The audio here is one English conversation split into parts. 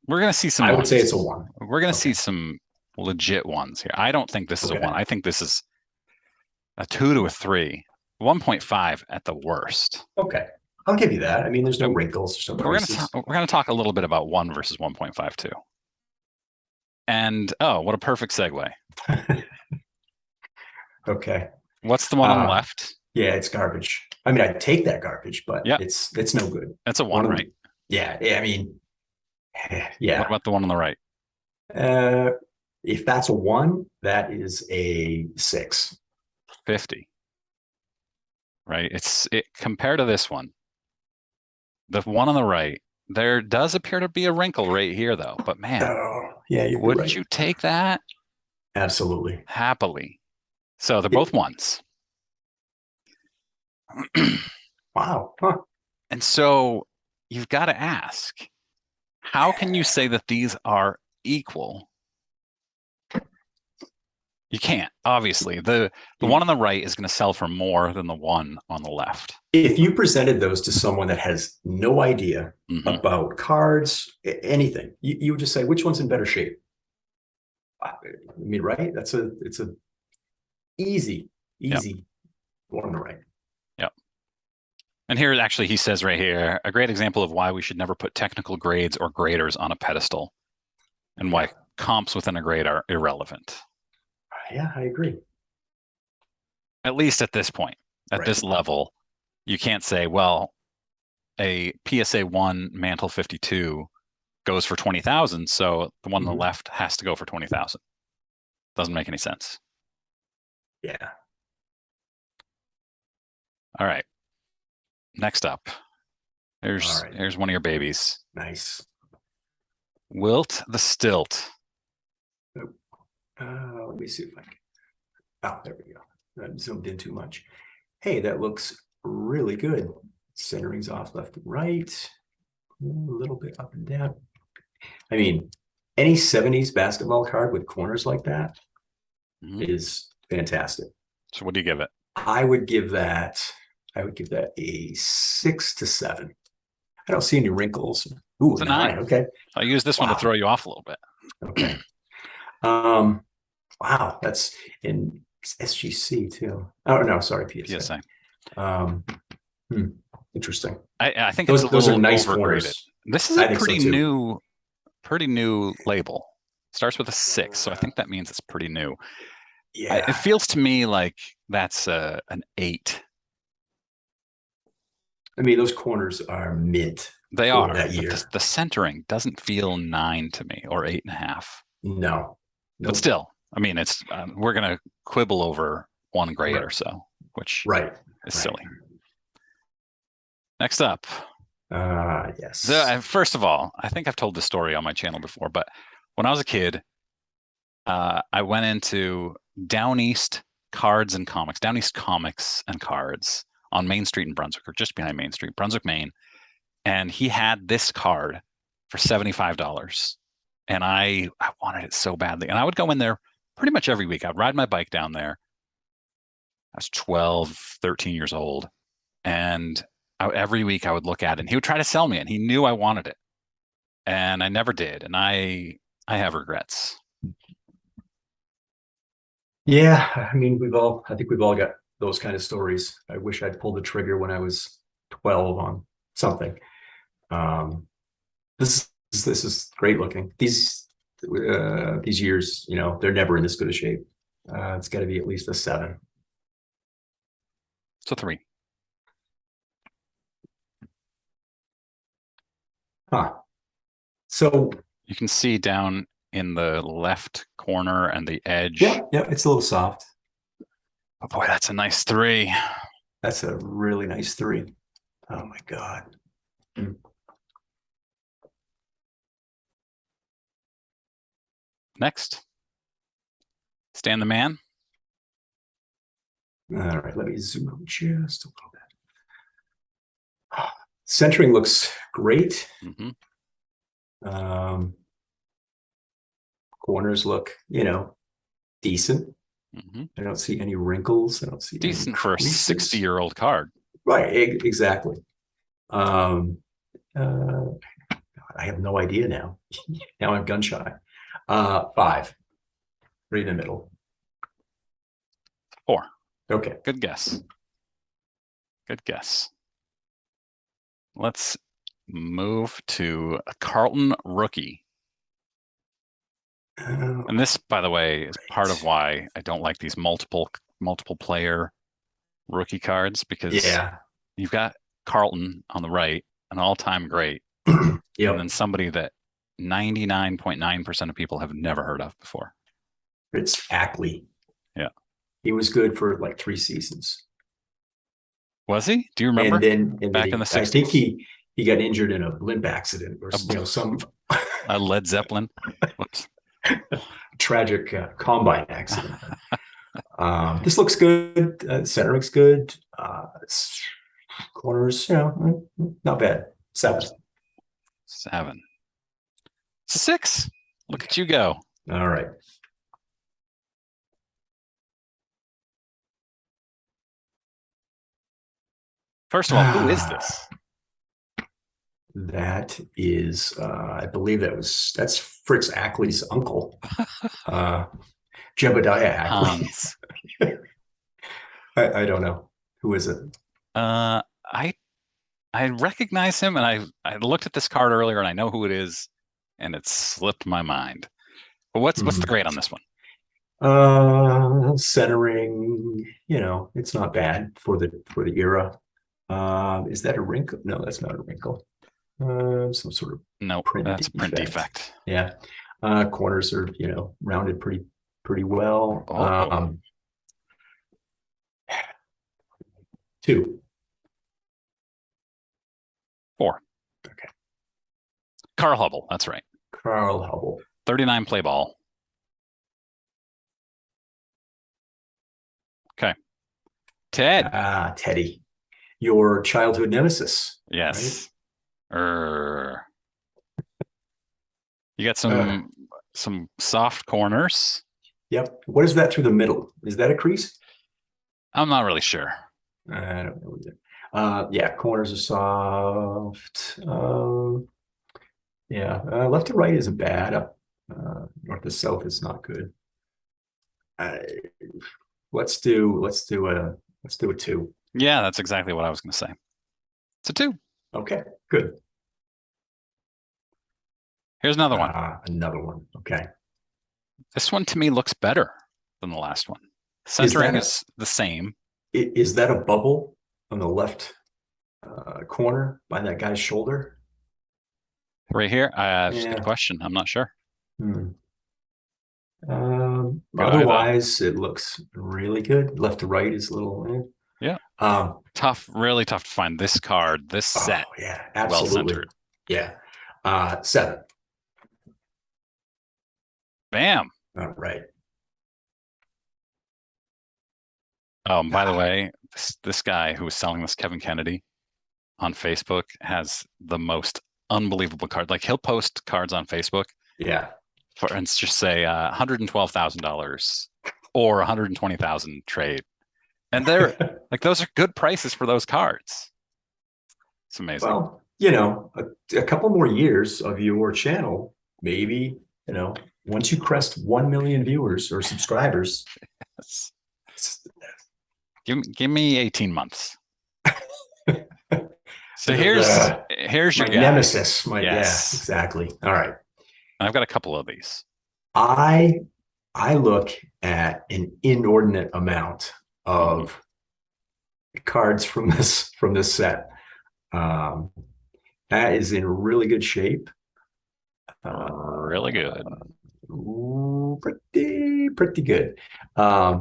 We're gonna see some I would say it's a ones. 1. We're gonna see Okay. some legit ones here. I don't think this is a one. Okay. I think this is a 2 to a 3. 1.5 at the worst. Okay. I'll give you that. I mean, there's no And wrinkles, there's no creases. we're gonna talk a little bit about 1 versus 1.5 too. And oh, what a perfect segue. Okay. What's the one on the Uh, left? yeah, it's garbage. I mean, I'd take that garbage, but Yep, it's no good. that's a One one, of right? them. Yeah, yeah. I mean, What yeah. about the one on the right? Uh, if that's a 1, that is a 6. 50, right? It compared to this one, the one on the right, there does appear to be a wrinkle right here though. But man, Oh, yeah, you're wouldn't right. you take that Absolutely. happily? So they're both It, ones. wow. Huh. And so you've got to ask, how can you say that these are equal? You can't, obviously. The one on the right is going to sell for more than the one on the left. If you presented those to someone that has no idea Hmm. about cards, anything, you would just say, which one's in better shape? I mean, right? It's a easy, Yep. easy one on the right. Yep. And here, actually, he says right here, a great example of why we should never put technical grades or graders on a pedestal and Yeah. why comps within a grade are irrelevant, Yeah, I agree. at least at this point. At Right. this level, you can't say, well, a PSA 1 Mantle 52 goes for 20,000, so the one on the Mhm. left has to go for 20,000. Doesn't make any sense. Yeah. All right. Next up, All right. here's one of your babies. Nice. Wilt the Stilt. Let me see if I can. Oh, there we go. That zoomed in too much. Hey, that looks really good. Centering's off left and right. A little bit up and down. I mean, any 70s basketball card with corners like that Mhm. is fantastic. So what do you give it? I would give that, I would give that a 6 to 7. I don't see any wrinkles. Ooh, It's a 9. 9. Okay. I use this one to Wow. throw you off a little bit. Okay. Um, wow, that's in SGC too. Oh no, sorry, PSA. PSA. Um, hmm, interesting. I think it's a Those are little nice overgraded. corners. This is a I think so too. pretty new label. Starts with a 6, so I think that means it's pretty new. It Yeah. feels to me like that's an 8. I mean, those corners are mint They for are, that but year. the centering doesn't feel 9 to me or 8.5. No. But Nope. still, I mean, it's we're gonna quibble over one grade Right. or so, which Right. is Right. silly. Next up, Yes. first of all, I think I've told this story on my channel before, but when I was a kid, I went into Down East Cards and Comics, Down East Comics and Cards on Main Street in Brunswick, or just behind Main Street, Brunswick, Maine. And he had this card for $75. And I wanted it so badly. And I would go in there pretty much every week. I'd ride my bike down there. I was 12, 13 years old. And every week I would look at it and he would try to sell me it. And he knew I wanted it. And I never did. And I have regrets. Yeah. I mean, I think we've all got those kind of stories. I wish I'd pulled the trigger when I was 12 on something. Um, this is great looking. These years, they're never in this good a shape. It's got to be at least a 7. So 3. Huh. So You can see down in the left corner and the edge. yeah, yeah, it's a little soft. Oh boy, that's a nice 3. That's a really nice 3. Oh my God. Mm. Next, Stan the Man. All right, let me zoom out just a little bit. Centering looks great. Mm-hmm. Um, corners look, decent. Mm-hmm. I don't see any wrinkles. I don't see any Decent for a creases. 60-year-old card. Right, exactly. Um, God, I have no idea now. Now I'm gun shy. 5, right in the middle. 4. Okay. Good guess. Good guess. Let's move to a Carlton rookie. And this, by the way, is part of why I don't like these multiple player rookie cards, because Yeah. you've got Carlton on the right, an all-time great, and Yep. then somebody that 99.9% of people have never heard of before. It's Ackley. Yeah. He was good for like 3 seasons. Was he? Do you remember? And then Back in the 60s? I think he got injured in a blimp accident or some a Led Zeppelin. Whoops. tragic combine accident. This looks good. Centering's good. Corners, not bad. 7. 7. 6. Look at you go. All right. First of all, who is this? That is, I believe that's Fritz Ackley's uncle, Jebediah Ackley. Hans. I don't know. Who is it? I recognize him, and I looked at this card earlier, and I know who it is, and it slipped my mind. But what's the grade on this one? Centering, it's not bad for the era. Is that a wrinkle? No, that's not a wrinkle. Some sort of that's a print defect. Yeah. Corners are, rounded pretty well. 2. 4. Okay. Carl Hubble, that's right. Carl Hubble. 39 play ball. Okay. Ted. Teddy. Your childhood nemesis. Yes. Right? You got some soft corners. Yep. What is that through the middle? Is that a crease? I'm not really sure. I don't know either. Yeah, corners are soft. Yeah, left to right isn't bad. North to south is not good. Let's do a 2. Yeah, that's exactly what I was going to say. It's a 2. Okay, good. Here's another one. Another one. Okay. This one to me looks better than the last one. Centering is the same. Is that a bubble on the left corner by that guy's shoulder? Right here? That's a good question. I'm not sure. Otherwise, it looks really good. Left to right is a little. Yeah. Really tough to find this card, this set. Yeah, absolutely. Well-centered. Yeah. 7. Bam. All right. By the way, this guy who was selling this, Kevin Kennedy, on Facebook has the most unbelievable card. Like, he'll post cards on Facebook. Yeah. For instance, just say $112,000 or $120,000 trade. And they're like, those are good prices for those cards. It's amazing. Well, a couple more years of your channel, maybe, once you crest 1 million viewers or subscribers. Yes. Give me 18 months. So here's your guy. Nemesis. Yes. Yeah, exactly. All right. I've got a couple of these. I look at an inordinate amount of cards from this set. That is in really good shape. Really good. Pretty good. I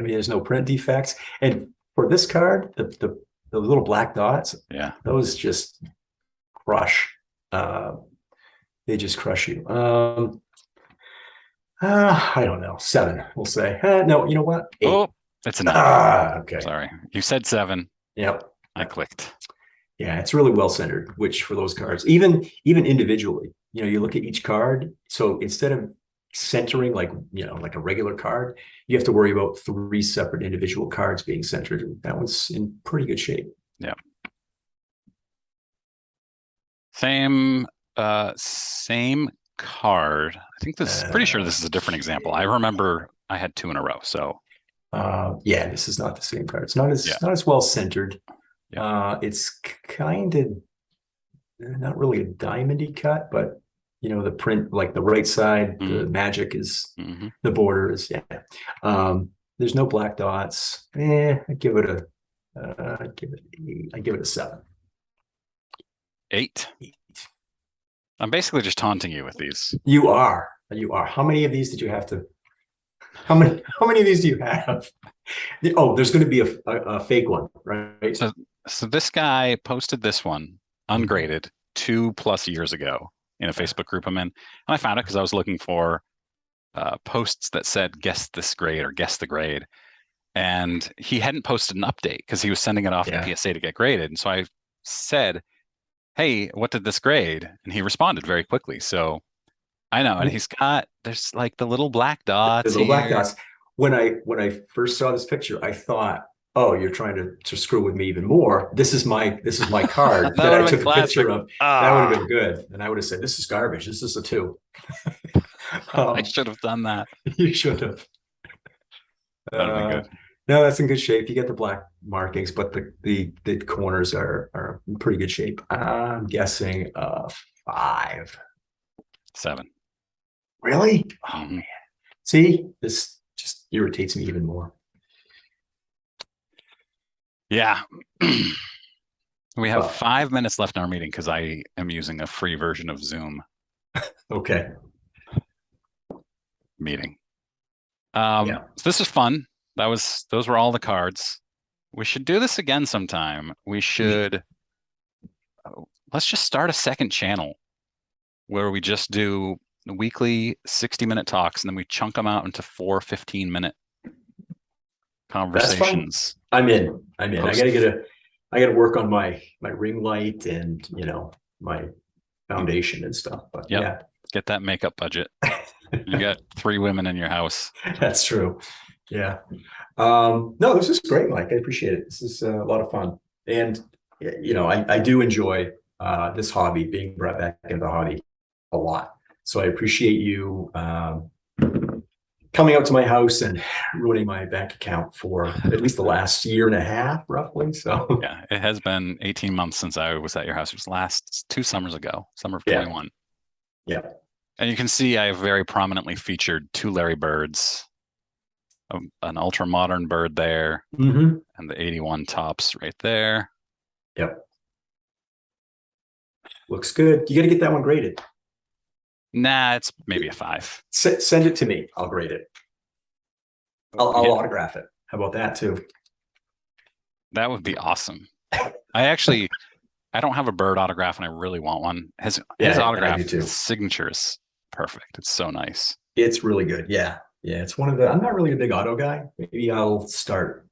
mean, there's no print defects, and for this card, the little black dots, those just crush. They just crush you. I don't know. 7, we'll say. No, you know what? 8. Oh, it's a 9. Okay. Sorry, you said 7. Yep. I clicked. Yeah, it's really well centered, which for those cards, even individually, you look at each card. So instead of centering like a regular card, you have to worry about 3 separate individual cards being centered. And that one's in pretty good shape. Yeah. Same same card. I think this pretty sure this is a different example. I remember I had two in a row. So yeah, this is not the same card. It's yeah. not as well centered. Yeah. It's kind of not really a diamondy cut, but you know, the print, like the right side, the Mm-hmm. magic is Mm-hmm. the border is, yeah. There's no black dots. I give it I give it a 7. 8. I'm basically just taunting you with these. You are. You are. How many of these did you have to? How many of these do you have? Oh, there's going to be a fake one, right? So this guy posted this one ungraded 2+ years ago in a Facebook group I'm in. And I found it because I was looking for posts that said guess this grade or guess the grade. And he hadn't posted an update because he was sending it off to Yeah. PSA to get graded. And so I said, hey, what did this grade? And he responded very quickly. So I know. And there's like the little black The dots little black here. dots. When I first saw this picture, I thought, oh, you're trying to screw with me even more. This is my card That that would I have been took a classic. picture of. That would have Ah, been good. And I would have said, this is garbage. This is a 2. I um, should have done that. you should have. That would have been Uh, good. no, that's in good shape. You get the black markings, but the corners are in pretty good shape. I'm guessing 5. 7. Really? Oh Mm-hmm. man. See, this just irritates me even more. Yeah. We have But 5 minutes left in our meeting because I am using a free version of Zoom okay. meeting. Yeah. So this is fun. Those were all the cards. We should do this again sometime. We should let's just start a second channel where we just do weekly 60-minute talks and then we chunk them out into 4 15-minute That's fine. conversations. I'm in. I'm in. Post I gotta work on my ring light and my foundation and stuff. But Yep. yeah. Get that makeup budget. You got 3 women in your house. That's true. Yeah. No, this is great, Mike. I appreciate it. This is a lot of fun. And I do enjoy this hobby, being brought back into the hobby a lot. So I appreciate you coming out to my house and ruining my bank account for at least the last year and a half, roughly. So Yeah, it has been 18 months since I was at your house. It was last 2 summers ago, summer of yeah, 21. yeah. And you can see I have very prominently featured 2 Larry birds, an ultra modern bird there, Mm-hmm. and the 81 tops right there. Yep. Looks good. You got to get that one graded. Nah, it's maybe a 5. Send it to me. I'll grade it. I'll Yeah, autograph it. How about that too? that would be awesome. I don't have a bird autograph and I really want one. His Yeah, I autograph, do too. his signature is perfect. It's so nice. It's really good. Yeah. Yeah. It's one of the, I'm not really a big auto guy. Maybe I'll start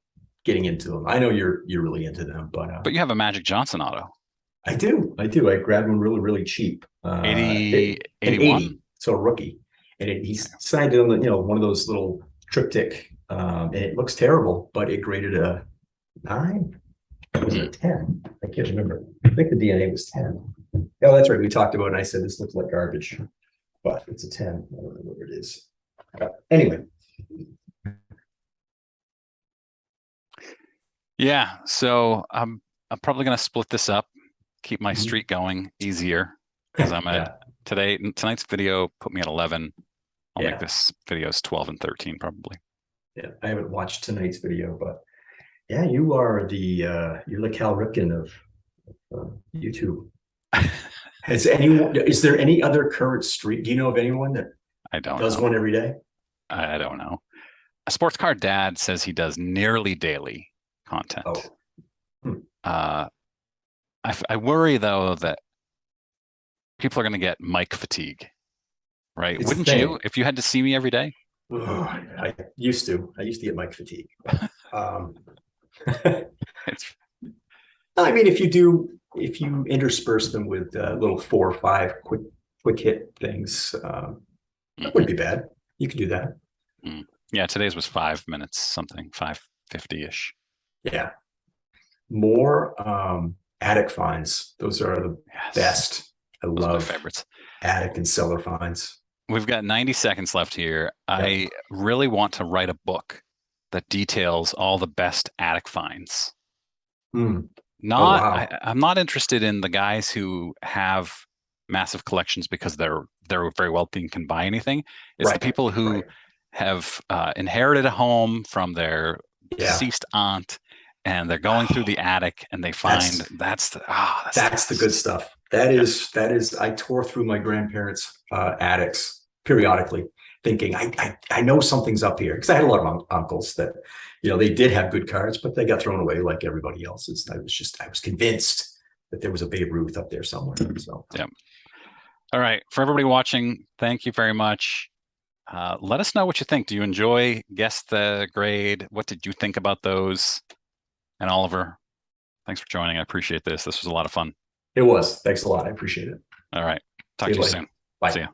getting into them. I know you're really into them, but But you have a Magic Johnson auto. I do. I do. I grabbed one really, really cheap. 80, An 81? 80. So a rookie. And he's signed it on the, one of those little triptych. And it looks terrible, but it graded a 9. Was it a 10? I can't remember. I think the DNA was 10. Oh, that's right. We talked about it and I said this looks like garbage, but it's a 10. I don't know what it is. Anyway. Yeah, so I'm probably gonna split this up, keep my Mhm. streak going easier because I'm Yeah. at tonight's video put me at 11. I'll Yeah. make this videos 12 and 13 probably. Yeah. I haven't watched tonight's video, but yeah, you are you're the Cal Ripken of YouTube. Is there any other current streak? Do you know of anyone that I don't does know. one every day? I don't know. A sports card dad says he does nearly daily content. Oh. Hmm. I worry though that people are going to get mic fatigue, right? It's a Wouldn't thing. you if you had to see me every day? I used to get mic fatigue. Um, It's I mean, if you intersperse them with little 4 or 5 quick hit things, that wouldn't be bad. You could do that. Yeah, today's was 5 minutes something, 5:50-ish. Yeah. More attic finds. Those are the Yes. best. I Those are my love favorites. attic and cellar finds. We've got 90 seconds left here. Yep. I really want to write a book that details all the best attic finds. Mm. Oh Not, wow. I'm not interested in the guys who have massive collections because they're very wealthy and can buy anything. It's the Right. people who Right. have inherited a home from their Yeah. deceased aunt, and they're going through the attic and they find That's that's the that's the good best. stuff. Yeah, That is. I tore through my grandparents' attics periodically, thinking I know something's up here because I had a lot of uncles that, they did have good cards, but they got thrown away like everybody else's. I was convinced that there was a Babe Ruth up there somewhere. So yeah. All right, for everybody watching, thank you very much. Let us know what you think. Do you enjoy Guess the Grade? What did you think about those? And Oliver, thanks for joining. I appreciate this. This was a lot of fun. it was. Thanks a lot. I appreciate it. All right. See Talk you to you later. soon. See Bye. ya.